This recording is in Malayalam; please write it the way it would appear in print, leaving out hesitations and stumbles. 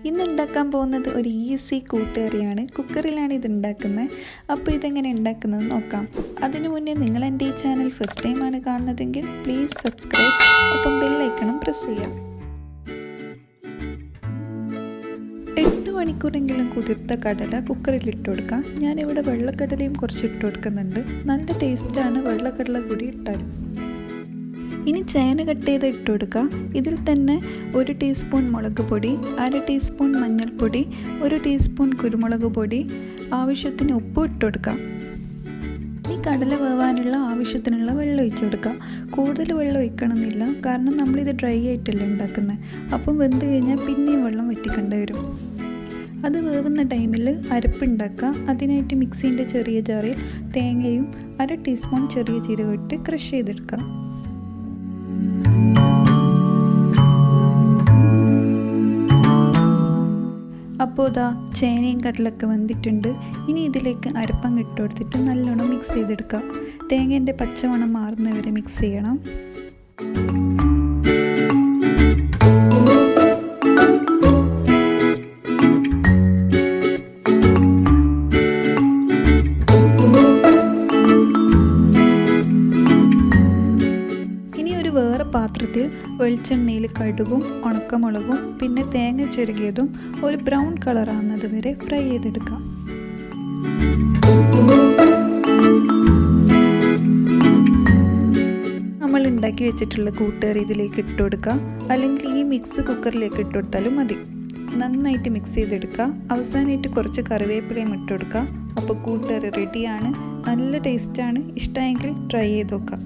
ഇന്ന് ഉണ്ടാക്കാൻ പോകുന്നത് ഒരു ഈസി കൂട്ടുകറിയാണ്. കുക്കറിലാണ് ഇത് ഉണ്ടാക്കുന്നത്. അപ്പോൾ ഇതെങ്ങനെ ഉണ്ടാക്കുന്നത് നോക്കാം. അതിനു മുന്നേ നിങ്ങൾ എൻ്റെ ഈ ചാനൽ ഫസ്റ്റ് ടൈമാണ് കാണുന്നതെങ്കിൽ പ്ലീസ് സബ്സ്ക്രൈബ്, ഒപ്പം ബെല്ലൈക്കണും പ്രസ് ചെയ്യാം. 8 മണിക്കൂറെങ്കിലും കുതിർത്ത കടല കുക്കറിൽ ഇട്ട് കൊടുക്കാം. ഞാനിവിടെ വെള്ളക്കടലയും കുറച്ച് ഇട്ട് കൊടുക്കുന്നുണ്ട്. നല്ല ടേസ്റ്റാണ് വെള്ളക്കടല കൂടി ഇട്ടാൽ. ഇനി ചേന കട്ട് ചെയ്ത് ഇട്ട് കൊടുക്കുക. ഇതിൽ തന്നെ 1 ടീസ്പൂൺ മുളക് പൊടി, 1/2 ടീസ്പൂൺ മഞ്ഞൾപ്പൊടി, 1 ടീസ്പൂൺ കുരുമുളക് പൊടി, ആവശ്യത്തിന് ഉപ്പ് ഇട്ട് കൊടുക്കുക. ഈ കടല വേവാനുള്ള ആവശ്യത്തിനുള്ള വെള്ളം ഒഴിച്ച് കൊടുക്കുക. കൂടുതൽ വെള്ളം ഒഴിക്കണമെന്നില്ല, കാരണം നമ്മളിത് ഡ്രൈ ആയിട്ടല്ലേ ഉണ്ടാക്കുന്നത്. അപ്പം വെന്ത് കഴിഞ്ഞാൽ പിന്നെയും വെള്ളം വറ്റിക്കേണ്ടി വരും. അത് വേവുന്ന ടൈമിൽ അരപ്പുണ്ടാക്കുക. അതിനായിട്ട് മിക്സീൻ്റെ ചെറിയ ജാറിൽ തേങ്ങയും 1/2 ടീസ്പൂൺ ചെറിയ ജീരകം ഇട്ട് ക്രഷ് ചെയ്തെടുക്കുക. അപ്പോൾ ഇതാ ചേനയും കടലൊക്കെ വെന്തിട്ടുണ്ട്. ഇനി ഇതിലേക്ക് അരപ്പങ്ങ് ഇട്ട് കൊടുത്തിട്ട് നല്ലോണം മിക്സ് ചെയ്തെടുക്കുക. തേങ്ങേൻ്റെ പച്ചമണം മാറുന്നവരെ മിക്സ് ചെയ്യണം. വേറെ പാത്രത്തിൽ വെളിച്ചെണ്ണയിൽ കടുകും ഉണക്കമുളകും പിന്നെ തേങ്ങ ചിരകിയതും ഒരു ബ്രൗൺ കളറാകുന്നത് വരെ ഫ്രൈ ചെയ്തെടുക്കാം. നമ്മൾ ഉണ്ടാക്കി വെച്ചിട്ടുള്ള കൂട്ടുകറി ഇതിലേക്ക് ഇട്ട് കൊടുക്കുക. അല്ലെങ്കിൽ ഈ മിക്സ് കുക്കറിലേക്ക് ഇട്ട് കൊടുത്താലും മതി. നന്നായിട്ട് മിക്സ് ചെയ്തെടുക്കുക. അവസാനമായിട്ട് കുറച്ച് കറിവേപ്പിലയും ഇട്ട് കൊടുക്കുക. അപ്പോൾ കൂട്ടുകറി റെഡിയാണ്. നല്ല ടേസ്റ്റാണ്. ഇഷ്ടമെങ്കിൽ ട്രൈ ചെയ്ത് നോക്കാം.